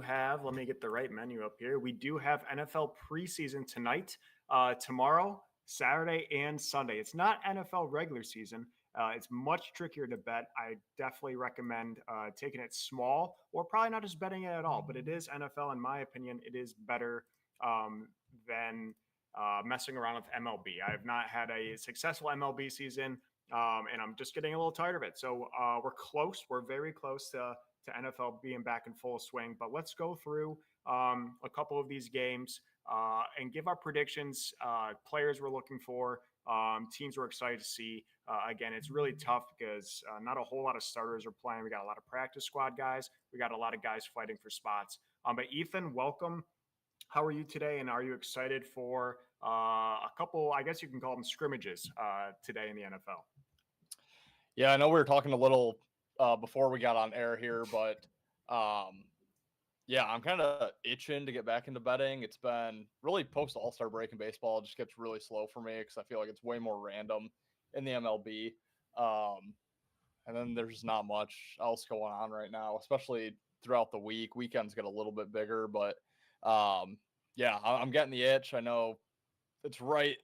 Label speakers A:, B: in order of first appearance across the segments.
A: have, let me get the right menu up here. We do have NFL preseason tonight, tomorrow, Saturday, and Sunday. It's not NFL regular season. It's much trickier to bet. I definitely recommend taking it small, or probably not just betting it at all. But it is NFL, in my opinion. It is better than messing around with MLB. I have not had a successful MLB season, and I'm just getting a little tired of it. So we're close. We're very close to NFL being back in full swing. But let's go through a couple of these games and give our predictions, players we're looking for, teams we're excited to see. Again, it's really tough because not a whole lot of starters are playing. We got a lot of practice squad guys. We got a lot of guys fighting for spots. But Ethan, welcome. How are you today? And are you excited for a couple, I guess you can call them scrimmages today in the NFL?
B: Yeah, I know we were talking a little before we got on air here, but yeah, I'm kind of itching to get back into betting. It's been really post All-Star break in baseball. It just gets really slow for me because I feel like it's way more random in the MLB. And then there's just not much else going on right now, especially throughout the week. Weekends get a little bit bigger, but yeah, I'm getting the itch. I know it's right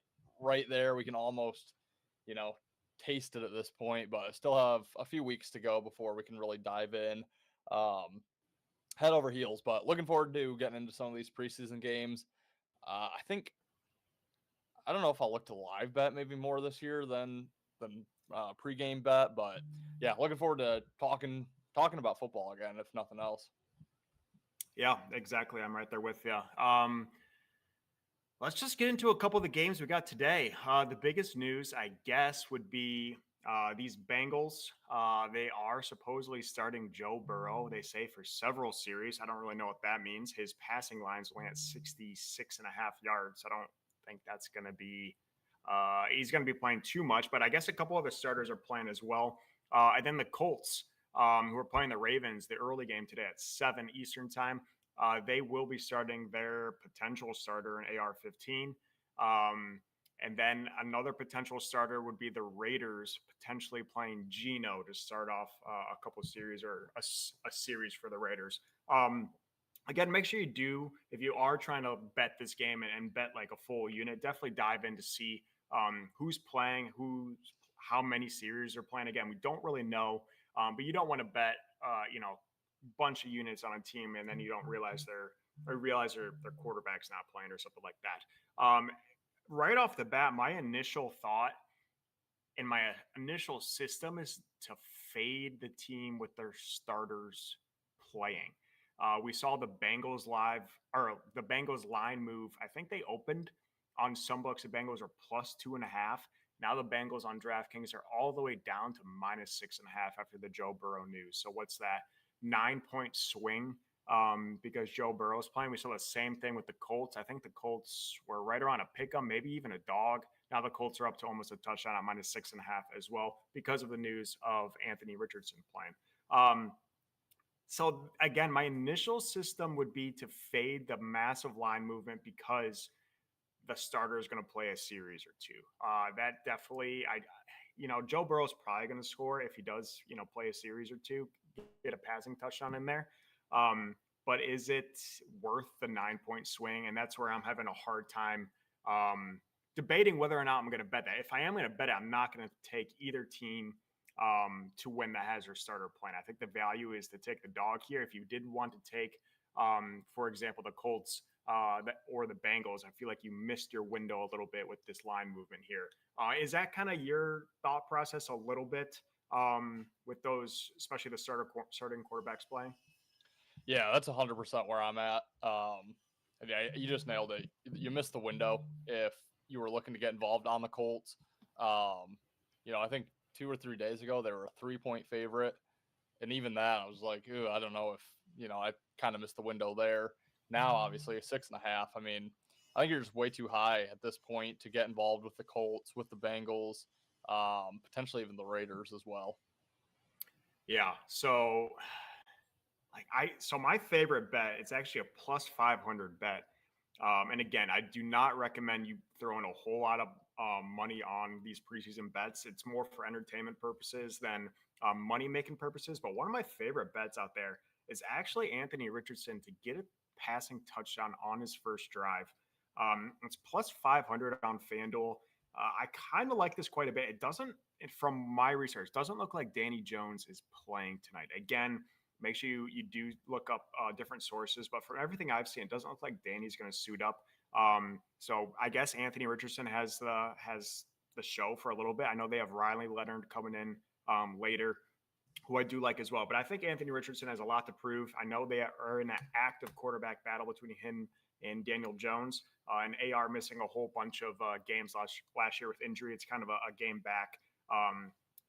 B: there. We can almost, taste it at this point, but I still have a few weeks to go before we can really dive in head over heels. But looking forward to getting into some of these preseason games. I don't know if I'll look to live bet maybe more this year than pregame bet, but yeah, looking forward to talking about football again, if nothing else.
A: Yeah, exactly. I'm right there with you. Let's just get into a couple of the games we got today. The biggest news, I guess, would be these Bengals. They are supposedly starting Joe Burrow, they say, for several series. I don't really know what that means. His passing line's only at 66.5 yards. I don't think that's going to be he's going to be playing too much, but I guess a couple of the starters are playing as well. And then the Colts, who are playing the Ravens, the early game today at 7 Eastern time. They will be starting their potential starter in AR-15. And then another potential starter would be the Raiders potentially playing Geno to start off a couple of series, or a series for the Raiders. Again, make sure you do, if you are trying to bet this game and bet like a full unit, definitely dive in to see who's playing, how many series are playing. Again, we don't really know, but you don't want to bet, bunch of units on a team and then you don't realize their quarterback's not playing or something like that. Right off the bat, my initial thought and my initial system is to fade the team with their starters playing. We saw the Bengals line move. I think they opened on some books. The Bengals are plus 2.5. Now the Bengals on DraftKings are all the way down to minus 6.5 after the Joe Burrow news. So what's that? 9-point swing because Joe Burrow's playing. We saw the same thing with the Colts. I think the Colts were right around a pick 'em, maybe even a dog. Now the Colts are up to almost a touchdown at minus 6.5 as well because of the news of Anthony Richardson playing. So again, my initial system would be to fade the massive line movement because the starter is going to play a series or two. That definitely, Joe Burrow's probably going to score if he does, play a series or two, get a passing touchdown in there. But is it worth the 9-point swing? And that's where I'm having a hard time debating whether or not I'm going to bet that. If I am going to bet it, I'm not going to take either team to win that has their starter playing. I think the value is to take the dog here. If you did want to take, for example, the Colts or the Bengals, I feel like you missed your window a little bit with this line movement here. Is that kind of your thought process a little bit with those, especially the starting quarterbacks playing?
B: Yeah, that's 100% where I'm at. Yeah, you just nailed it. You missed the window if you were looking to get involved on the Colts. I think 2 or 3 days ago, they were a 3-point favorite. And even that, I was like, ooh, I don't know if, I kind of missed the window there. Now, obviously, a 6.5. I mean, I think you're just way too high at this point to get involved with the Colts, with the Bengals, potentially even the Raiders as well.
A: Yeah. So my favorite bet, it's actually a plus 500 bet. And again, I do not recommend you throwing a whole lot of money on these preseason bets. It's more for entertainment purposes than money-making purposes. But one of my favorite bets out there is actually Anthony Richardson to get a passing touchdown on his first drive. It's plus 500 on FanDuel. I kind of like this quite a bit. It doesn't, from my research, doesn't look like Danny Jones is playing tonight. Again, make sure you do look up different sources, but from everything I've seen, it doesn't look like Danny's going to suit up. So I guess Anthony Richardson has the show for a little bit. I know they have Riley Leonard coming in later, who I do like as well. But I think Anthony Richardson has a lot to prove. I know they are in that active quarterback battle between him and Daniel Jones, and AR missing a whole bunch of games last year with injury. It's kind of a game back.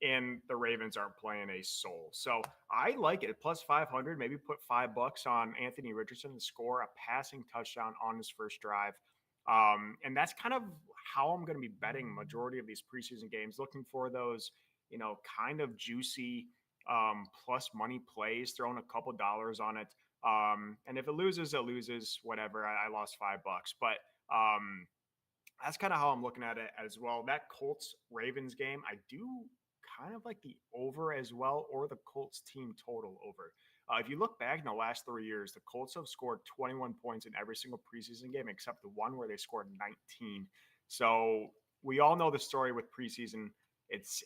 A: And the Ravens aren't playing a soul. So I like it. Plus 500, maybe put $5 on Anthony Richardson to score a passing touchdown on his first drive. And that's kind of how I'm going to be betting majority of these preseason games, looking for those, kind of juicy plus money plays, throwing a couple dollars on it. And if it loses, it loses, whatever. I lost $5, but that's kind of how I'm looking at it as well. That Colts Ravens game, I do kind of like the over as well, or the Colts team total over. If you look back in the last 3 years, the Colts have scored 21 points in every single preseason game except the one where they scored 19. So we all know the story with preseason. It's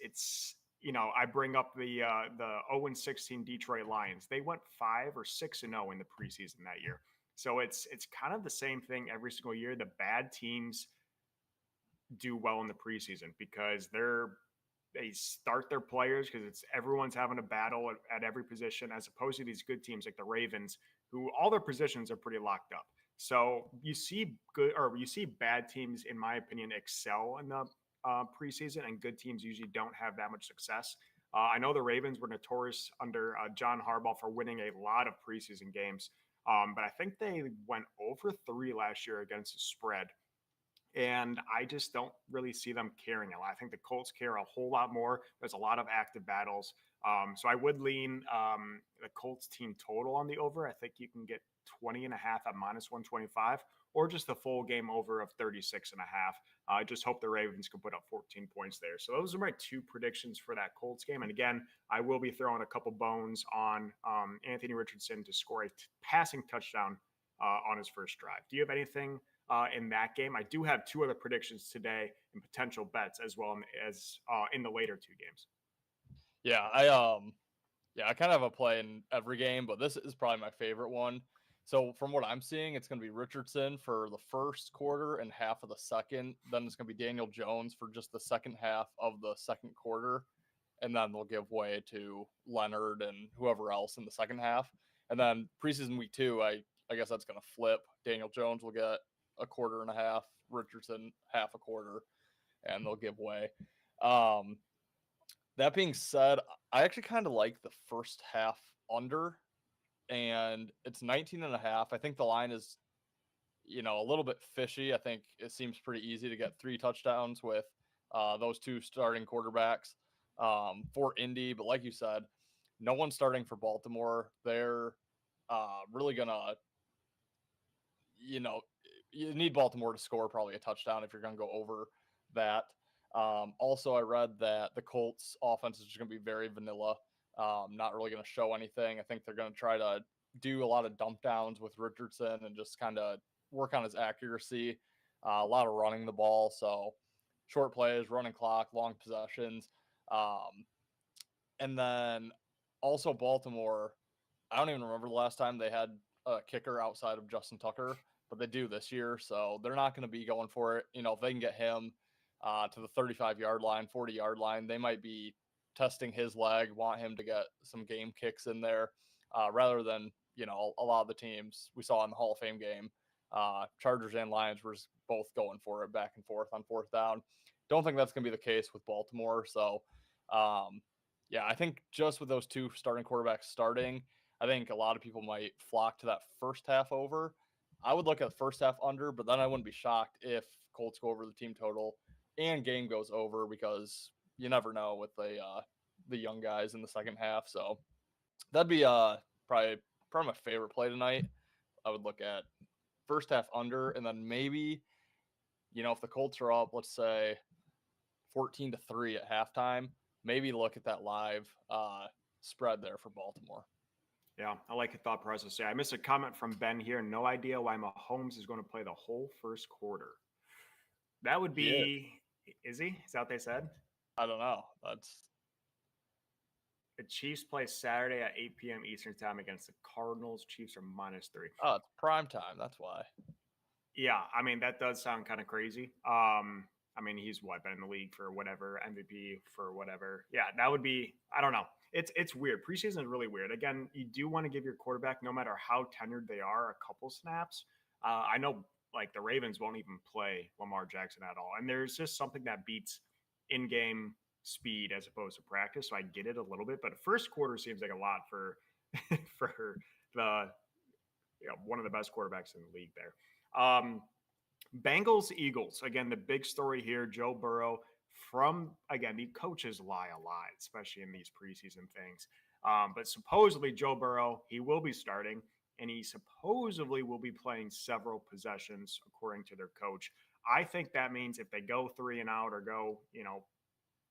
A: I bring up the 0-16 Detroit Lions. They went 5 or 6-0 in the preseason that year. So it's kind of the same thing every single year. The bad teams do well in the preseason because they start their players because it's everyone's having a battle at every position, as opposed to these good teams like the Ravens, who all their positions are pretty locked up. So you see bad teams, in my opinion, excel in the preseason, and good teams usually don't have that much success. I know the Ravens were notorious under John Harbaugh for winning a lot of preseason games, but I think they went over 3 last year against the spread. And I just don't really see them caring a lot. I think the Colts care a whole lot more. There's a lot of active battles. So I would lean the Colts team total on the over. I think you can get 20.5 at minus 125, or just the full game over of 36.5. I just hope the Ravens can put up 14 points there. So those are my 2 predictions for that Colts game. And again, I will be throwing a couple bones on Anthony Richardson to score a passing touchdown on his first drive. Do you have anything in that game? I do have 2 other predictions today and potential bets as well as in the later 2 games.
B: Yeah, I kind of have a play in every game, but this is probably my favorite one. So from what I'm seeing, it's going to be Richardson for the first quarter and half of the second. Then it's going to be Daniel Jones for just the second half of the second quarter. And then they'll give way to Leonard and whoever else in the second half. And then preseason week 2, I guess that's going to flip. Daniel Jones will get a quarter and a half, Richardson half a quarter, and they'll give way. That being said, I actually kind of like the first half under, and it's 19.5. I think the line is, a little bit fishy. I think it seems pretty easy to get 3 touchdowns with those 2 starting quarterbacks for Indy. But like you said, no one's starting for Baltimore. They're really going to, you need Baltimore to score probably a touchdown if you're going to go over that. Also, I read that the Colts offense is just going to be very vanilla, not really going to show anything. I think they're going to try to do a lot of dump downs with Richardson and just kind of work on his accuracy, a lot of running the ball. So short plays, running clock, long possessions. And then also Baltimore, I don't even remember the last time they had a kicker outside of Justin Tucker, but they do this year. So they're not going to be going for it. If they can get him to the 35-yard line, 40-yard line, they might be testing his leg, want him to get some game kicks in there rather than, a lot of the teams we saw in the Hall of Fame game. Chargers and Lions were both going for it back and forth on 4th down. Don't think that's going to be the case with Baltimore. So, I think just with those 2 starting quarterbacks starting, I think a lot of people might flock to that first half over. I would look at first half under, but then I wouldn't be shocked if Colts go over the team total and game goes over, because you never know with the young guys in the second half. So that'd be probably my favorite play tonight. I would look at first half under, and then maybe, if the Colts are up, let's say 14-3 at halftime, maybe look at that live spread there for Baltimore.
A: Yeah, I like the thought process. Yeah, I missed a comment from Ben here. No idea why Mahomes is going to play the whole first quarter. That would
B: He is.
A: be, is he? Is that what they said?
B: I don't know. That's
A: The Chiefs play Saturday at 8 p.m. Eastern time against the Cardinals. Chiefs are -3.
B: oh, it's prime time. That's why.
A: Yeah, I mean that does sound kind of crazy. I mean he's what been in the league for whatever MVP for whatever. Yeah, that would be. I don't know. It's weird. Preseason is really weird. Again, you do want to give your quarterback, no matter how tenured they are, a couple snaps. I know like the Ravens won't even play Lamar Jackson at all, and there's just something that beats in-game speed as opposed to practice. So I get it a little bit, but the first quarter seems like a lot for for the one of the best quarterbacks in the league there. Um, Bengals Eagles. Again, the big story here, Joe Burrow. From again, the coaches lie a lot, especially in these preseason things. But supposedly Joe Burrow, he will be starting, and he supposedly will be playing several possessions, according to their coach. I think that means if they go 3-and-out or go,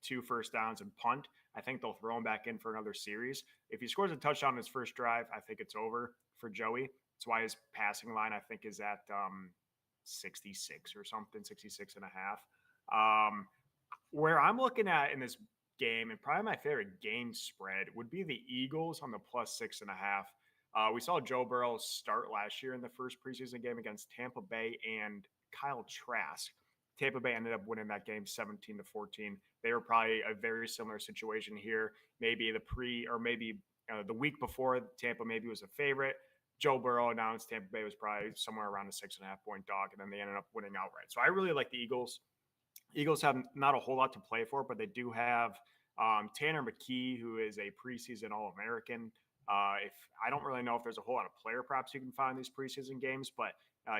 A: 2 first downs and punt, I think they'll throw him back in for another series. If he scores a touchdown in his first drive, I think it's over for Joey. That's why his passing line, I think, is at 66 or something, 66 and a half. Where I'm looking at in this game, and probably my favorite game spread, would be the Eagles on the +6.5. We saw Joe Burrow start last year in the first preseason game against Tampa Bay and Kyle Trask. Tampa Bay ended up winning that game 17-14. They were probably a very similar situation here. Maybe the week before, Tampa maybe was a favorite. Joe Burrow announced Tampa Bay was probably somewhere around a 6.5 point dog, and then they ended up winning outright. So I really like the Eagles. Eagles have not a whole lot to play for, but they do have Tanner McKee, who is a preseason All-American. If I don't really know if there's a whole lot of player props you can find in these preseason games, but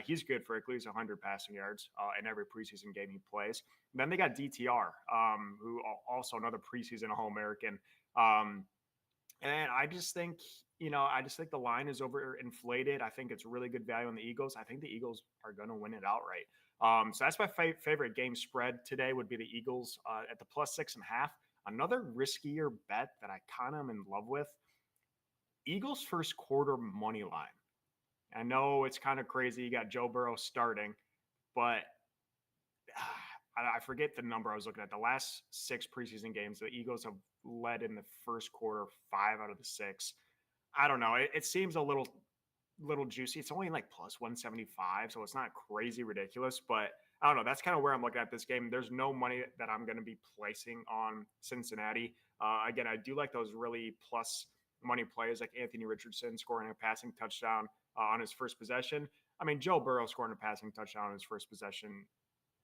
A: he's good for at least 100 passing yards in every preseason game he plays. And then they got DTR, who also another preseason All-American. And I just think the line is overinflated. I think it's really good value on the Eagles. I think the Eagles are going to win it outright. So that's my favorite game spread today would be the Eagles at the +6.5. Another riskier bet that I kind of am in love with, Eagles first quarter money line. I know it's kind of crazy. You got Joe Burrow starting, but I forget the number I was looking at. The last 6 preseason games, the Eagles have led in the first quarter 5 out of the 6. I don't know. It seems a little juicy. It's only like +175, so it's not crazy ridiculous. But I don't know. That's kind of where I'm looking at this game. There's no money that I'm going to be placing on Cincinnati. Again, I do like those really plus money plays like Anthony Richardson scoring a passing touchdown on his first possession. I mean, Joe Burrow scoring a passing touchdown on his first possession,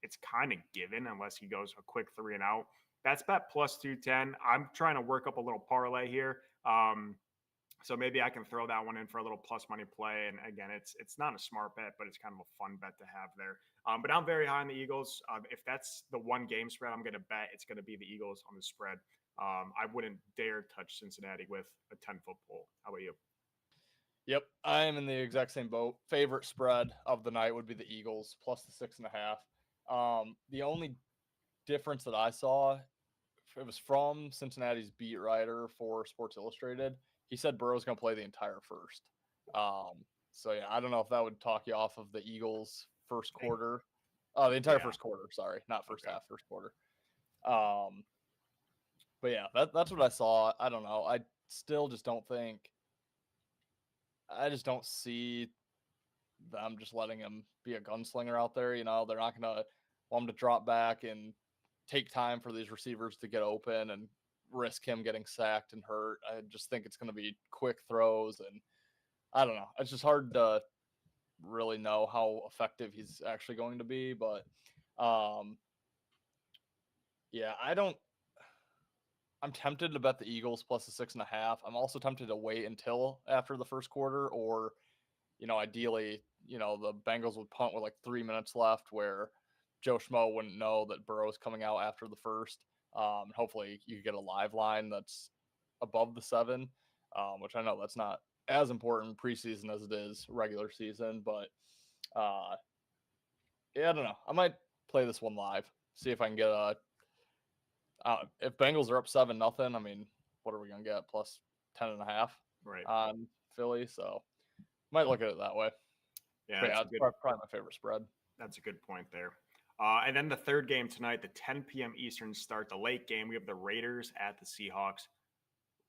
A: it's kind of given unless he goes a quick 3-and-out. That's bet +210. I'm trying to work up a little parlay here. So maybe I can throw that one in for a little plus money play. And again, it's not a smart bet, but it's kind of a fun bet to have there. But I'm very high on the Eagles. If that's the one game spread I'm going to bet, it's going to be the Eagles on the spread. I wouldn't dare touch Cincinnati with a 10-foot pole. How about you?
B: Yep, I am in the exact same boat. Favorite spread of the night would be the Eagles plus the 6.5. The only difference that I saw, it was from Cincinnati's beat writer for Sports Illustrated. He said Burrow's going to play the entire first. So yeah, I don't know if that would talk you off of the Eagles first quarter. The entire first quarter. Sorry, not first half, first quarter. But yeah, that's what I saw. I don't know. I still just don't think. I just don't see them just letting him be a gunslinger out there. They're not going to want him to drop back and take time for these receivers to get open and risk him getting sacked and hurt. I just think it's going to be quick throws, and I don't know. It's just hard to really know how effective he's actually going to be. But yeah, I'm tempted to bet the Eagles plus the 6.5. I'm also tempted to wait until after the first quarter, or ideally, the Bengals would punt with like 3 minutes left, where Joe Schmo wouldn't know that Burrow's coming out after the first. Hopefully you get a live line that's above the 7, which I know that's not as important preseason as it is regular season. But yeah, I don't know. I might play this one live, see if I can get if Bengals are up 7-0. I mean, what are we gonna get? Plus 10.5
A: Right.
B: on Philly, so might look at it that way.
A: Yeah,
B: But yeah, it's probably my favorite spread.
A: that's a good point there. And then the third game tonight, the 10 p.m. Eastern start, the late game. We have the Raiders at the Seahawks.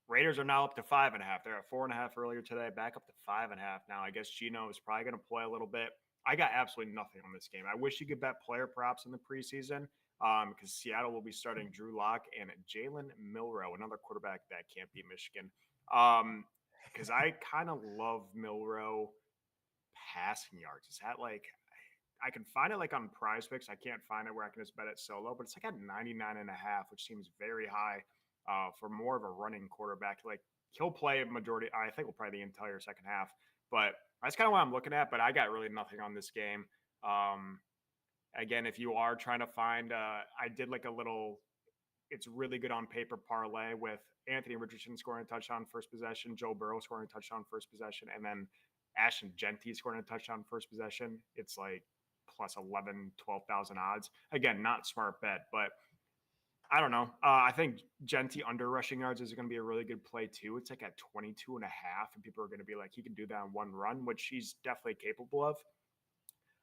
A: Raiders are now up to 5.5. They're at 4.5 earlier today, back up to 5.5 now. I guess Geno is probably going to play a little bit. I got absolutely nothing on this game. I wish you could bet player props in the preseason because Seattle will be starting Drew Lock and Jalen Milroe, another quarterback that can't beat Michigan. Because I kind of love Milroe passing yards. Is that like I can find it like on Prize Picks. I can't find it where I can just bet it solo, but it's like at 99.5, which seems very high for more of a running quarterback. Like he'll play a majority. I think we'll probably the entire second half, but that's kind of what I'm looking at. But I got really nothing on this game. Again, if you are trying to find, I did like a little. It's really good on paper parlay with Anthony Richardson scoring a touchdown first possession, Joe Burrow scoring a touchdown first possession, and then Ashton Genty scoring a touchdown first possession. It's like plus 11, 12,000 odds. Again, not smart bet, but I don't know. I think Genty under rushing yards is going to be a really good play too. It's like at 22.5, and people are going to be like, he can do that in one run, which he's definitely capable of.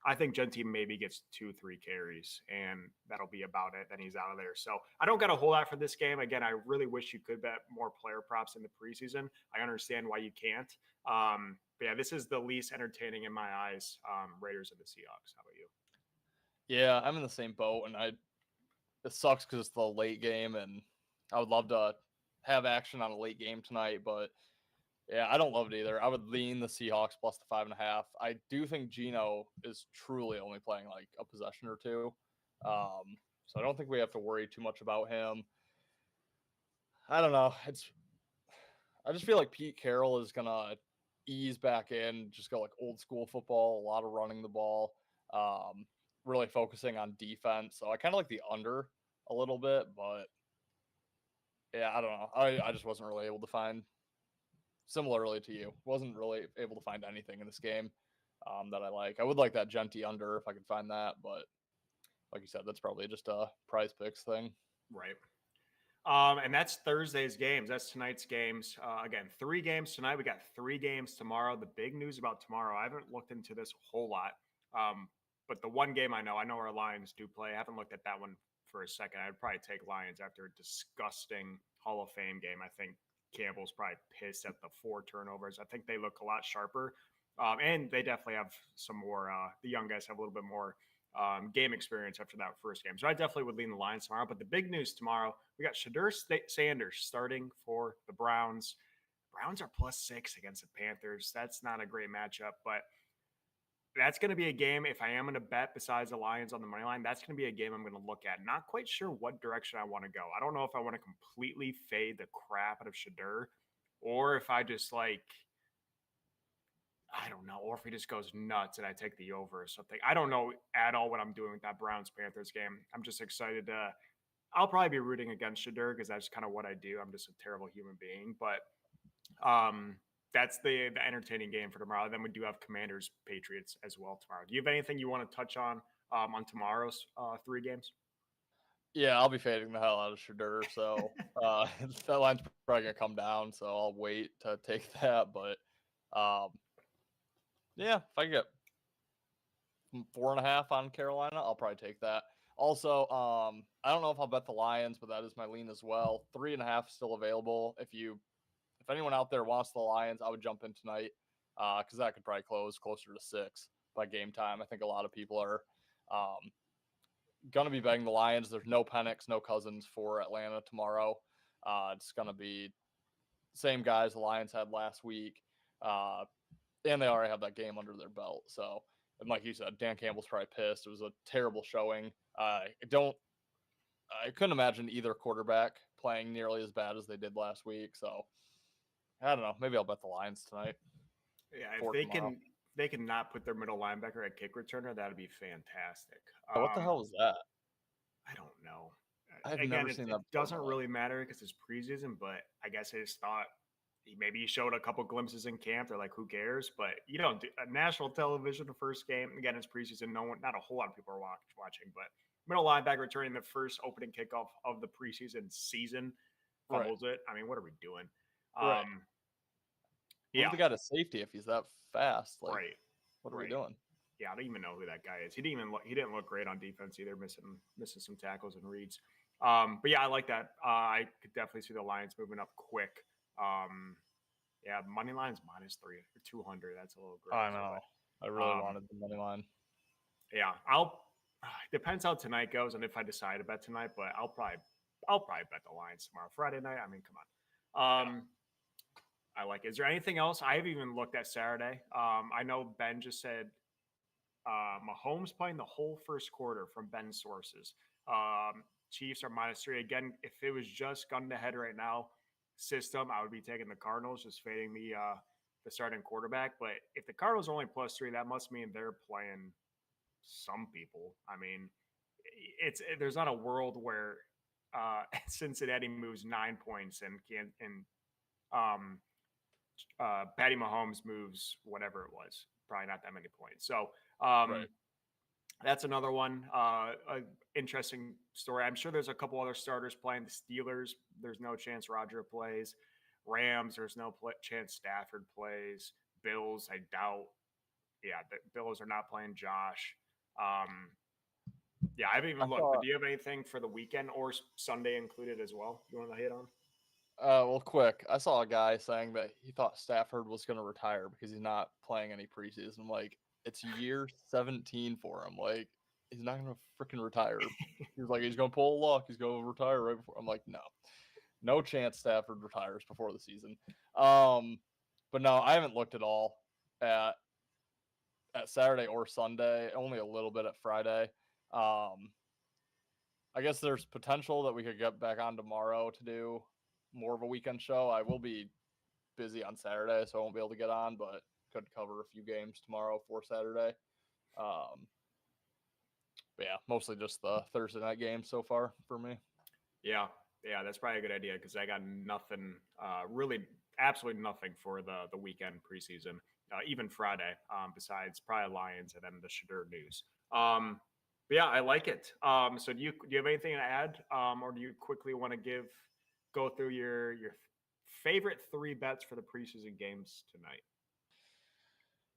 A: I think Genty maybe gets 2-3 carries, and that'll be about it. Then he's out of there. So I don't got a whole lot for this game. Again, I really wish you could bet more player props in the preseason. I understand why you can't. But yeah, this is the least entertaining in my eyes. Raiders and the Seahawks. How about you?
B: Yeah, I'm in the same boat, and it sucks because it's the late game, and I would love to have action on a late game tonight, but yeah, I don't love it either. I would lean the Seahawks plus the 5.5. I do think Geno is truly only playing like a possession or two. So I don't think we have to worry too much about him. I don't know. I just feel like Pete Carroll is gonna ease back in, just go like old school football, a lot of running the ball, really focusing on defense. So I kind of like the under a little bit, but yeah, I don't know. I just wasn't really able to find. Similarly to you, wasn't really able to find anything in this game that I like. I would like that Genty under if I could find that, but like you said, that's probably just a Prize Picks thing.
A: Right. And that's Thursday's games. That's tonight's games. Again, 3 games tonight. We got 3 games tomorrow. The big news about tomorrow, I haven't looked into this a whole lot. But the one game I know our Lions do play. I haven't looked at that one for a second. I'd probably take Lions after a disgusting Hall of Fame game. I think Campbell's probably pissed at the 4 turnovers. I think they look a lot sharper. And they definitely have some more, the young guys have a little bit more game experience after that first game. So I definitely would lean the Lions tomorrow. But the big news tomorrow, we got Shadur Sanders starting for the Browns. Browns are +6 against the Panthers. That's not a great matchup, but that's going to be a game. If I am going to bet besides the Lions on the money line, that's going to be a game I'm going to look at. Not quite sure what direction I want to go. I don't know if I want to completely fade the crap out of Shadur or if I just like, I don't know, or if he just goes nuts and I take the over or something. I don't know at all what I'm doing with that Browns Panthers game. I'm just excited to, I'll probably be rooting against Shadur because that's kind of what I do. I'm just a terrible human being, but that's the entertaining game for tomorrow. Then we do have Commanders Patriots as well tomorrow. Do you have anything you want to touch on tomorrow's 3 games?
B: Yeah, I'll be fading the hell out of Shadur, so that line's probably gonna come down. So I'll wait to take that. But yeah, if I get 4.5 on Carolina, I'll probably take that. Also, I don't know if I'll bet the Lions, but that is my lean as well. 3.5 still available. If anyone out there wants the Lions, I would jump in tonight because that could probably close closer to 6 by game time. I think a lot of people are going to be betting the Lions. There's no Penix, no Cousins for Atlanta tomorrow. It's going to be same guys the Lions had last week. And they already have that game under their belt. So, and like you said, Dan Campbell's probably pissed. It was a terrible showing. I couldn't imagine either quarterback playing nearly as bad as they did last week. So, I don't know. Maybe I'll bet the Lions tonight.
A: Yeah, if they can not put their middle linebacker at kick returner, that'd be fantastic.
B: What the hell was that?
A: I don't know.
B: I've never seen that.
A: It doesn't really matter because it's preseason, but I guess I just thought maybe he showed a couple glimpses in camp. They're like, who cares? But you don't do a national television the first game. Again, it's preseason. Not a whole lot of people are watching, but middle linebacker returning the first opening kickoff of the preseason season fumbles it. I mean, what are we doing?
B: Right. Move
A: Yeah,
B: the guy to safety if he's that fast. Like,
A: right,
B: what are we
A: right.
B: doing?
A: Yeah, I don't even know who that guy is. He didn't look great on defense either, missing some tackles and reads. But yeah, I like that. I could definitely see the Lions moving up quick. Um, yeah, money line's -3 or 200. That's a little
B: I
A: gross,
B: know.
A: but
B: I really
A: um,
B: wanted the money line.
A: yeah, depends how tonight goes and if I decide to bet tonight. But I'll probably bet the Lions tomorrow, Friday night. I mean, come on.
B: Yeah.
A: I like it. Is there anything else? I haven't even looked at Saturday. I know Ben just said Mahomes playing the whole first quarter from Ben's sources. Chiefs are -3. Again, if it was just gun to head right now system, I would be taking the Cardinals, just fading the starting quarterback. But if the Cardinals are only +3, that must mean they're playing some people. I mean, there's not a world where Cincinnati moves 9 points and um, Patty Mahomes moves whatever it was, probably not that many points. So
B: Right.
A: that's another one. A interesting story. I'm sure there's a couple other starters playing. The Steelers, there's no chance Roger plays. Rams, there's no chance Stafford plays. Bills, I doubt. Yeah, the Bills are not playing Josh. Um, yeah, I haven't
B: I
A: even looked. But
B: thought,
A: do you have anything for the weekend or Sunday included as well? You want to hit on?
B: well, quick. I saw a guy saying that he thought Stafford was going to retire because he's not playing any preseason. Like, it's year 17 for him. Like, he's not going to freaking retire. He's like, he's going to pull a luck. He's going to retire right before. I'm like, no chance Stafford retires before the season. But no, I haven't looked at all at Saturday or Sunday. Only a little bit at Friday. I guess there's potential that we could get back on tomorrow to do more of a weekend show. I will be busy on Saturday, so I won't be able to get on, but could cover a few games tomorrow for Saturday. But yeah, mostly just the Thursday night game so far for me.
A: Yeah, yeah, that's probably a good idea because I got nothing, really, absolutely nothing for the weekend preseason, even Friday, besides probably Lions and then the Shadur news. But yeah, I like it. So do you have anything to add, or do you quickly want to go through your favorite 3 bets for the preseason games tonight?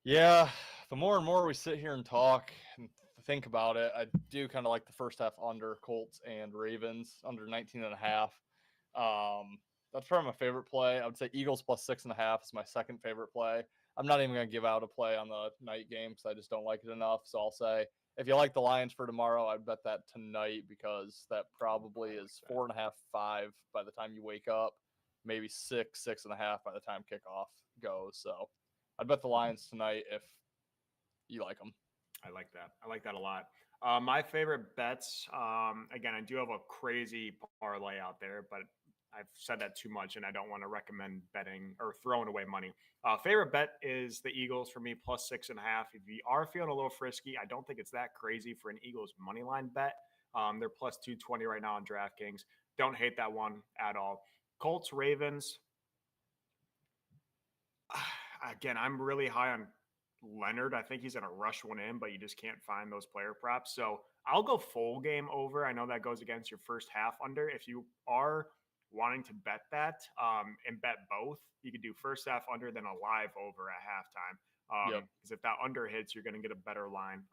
B: Yeah, the more and more we sit here and talk and think about it, I do kind of like the first half under Colts and Ravens under 19.5. That's probably my favorite play. I would say Eagles +6.5 is my second favorite play. I'm not even going to give out a play on the night game because I just don't like it enough. So I'll say if you like the Lions for tomorrow, I'd bet that tonight because that probably is 4.5, 5 by the time you wake up, maybe 6, 6.5 by the time kickoff goes. So I'd bet the Lions tonight if you like them.
A: I like that. I like that a lot. My favorite bets, again, I do have a crazy parlay out there, but I've said that too much and I don't want to recommend betting or throwing away money. Favorite bet is the Eagles for me, +6.5. If you are feeling a little frisky, I don't think it's that crazy for an Eagles money line bet. They're +220 right now on DraftKings. Don't hate that one at all. Colts, Ravens. Again, I'm really high on Leonard. I think he's going to rush one in, but you just can't find those player props. So I'll go full game over. I know that goes against your first half under. If you are wanting to bet that and bet both, you could do first half under, then a live over at halftime.
B: Yep.
A: Because if that under hits, you're going to get a better line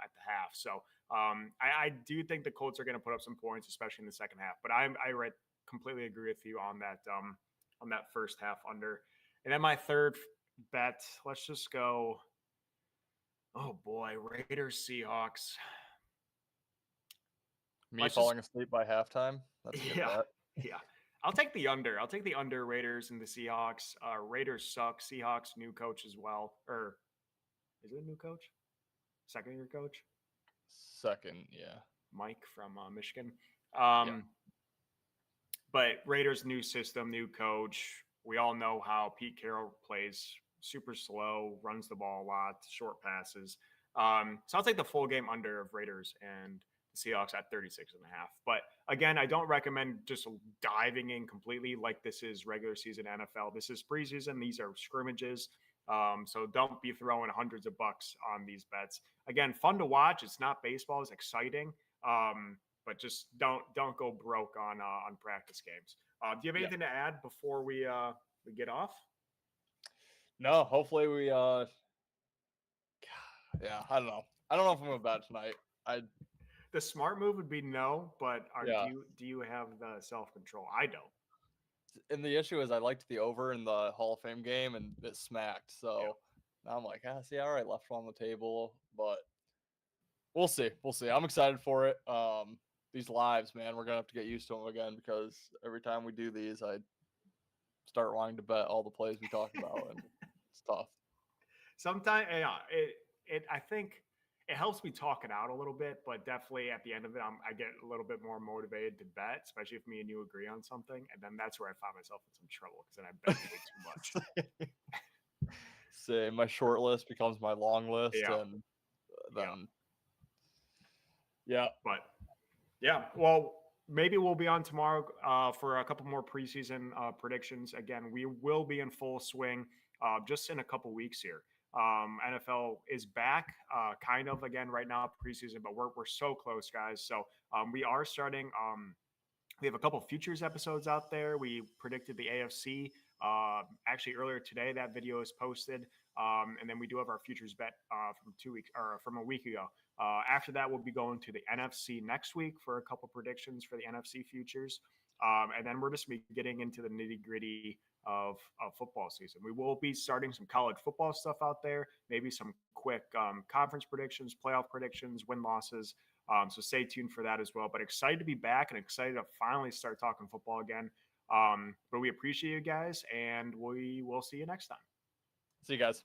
A: at the half. So I do think the Colts are going to put up some points, especially in the second half. But I completely agree with you on that first half under. And then my third bet, let's just go. Oh boy, Raiders Seahawks.
B: Me falling asleep by halftime. That's a good
A: Yeah,
B: bet.
A: yeah. I'll take the under. I'll take the under Raiders and the Seahawks. Raiders suck. Seahawks new coach as well. Or is it a new coach? Second year coach?
B: Second, yeah.
A: Mike from Michigan.
B: Yeah.
A: But Raiders new system, new coach. We all know how Pete Carroll plays super slow, runs the ball a lot, short passes. So I'll take the full game under of Raiders and the Seahawks at 36.5. But again, I don't recommend just diving in completely like this is regular season NFL. This is preseason. These are scrimmages. So don't be throwing hundreds of bucks on these bets. Again, fun to watch. It's not baseball. It's exciting. But just don't go broke on practice games. Do you have anything to add before we get off?
B: No, hopefully we yeah, I don't know. I don't know if I'm gonna bet tonight. I
A: The smart move would be no, but
B: yeah.
A: do you have the self control? I don't.
B: And the issue is I liked the over in the Hall of Fame game and it smacked.
A: Yeah.
B: So now I'm like, see, all right, left one on the table, but we'll see. We'll see. I'm excited for it. These lives, man, we're gonna have to get used to them again because every time we do these, I start wanting to bet all the plays we talk about, and it's tough.
A: Sometimes, yeah, I think it helps me talk it out a little bit, but definitely at the end of it, I get a little bit more motivated to bet, especially if me and you agree on something, and then that's where I find myself in some trouble because then I bet way too much.
B: Say my short list becomes my long list,
A: Yeah,
B: and
A: yeah,
B: then yeah,
A: but yeah, well, maybe we'll be on tomorrow for a couple more preseason predictions. Again, we will be in full swing just in a couple weeks here. NFL is back, kind of again right now preseason, but we're so close, guys. So we are starting. We have a couple futures episodes out there. We predicted the AFC. Actually, earlier today, that video is posted. And then we do have our futures bet from 2 weeks or from a week ago. After that, we'll be going to the NFC next week for a couple predictions for the NFC futures. And then we're just be getting into the nitty gritty of football season. We will be starting some college football stuff out there, maybe some quick conference predictions, playoff predictions, win losses. So stay tuned for that as well. But excited to be back and excited to finally start talking football again. But we appreciate you guys, and we will see you next time.
B: see you guys.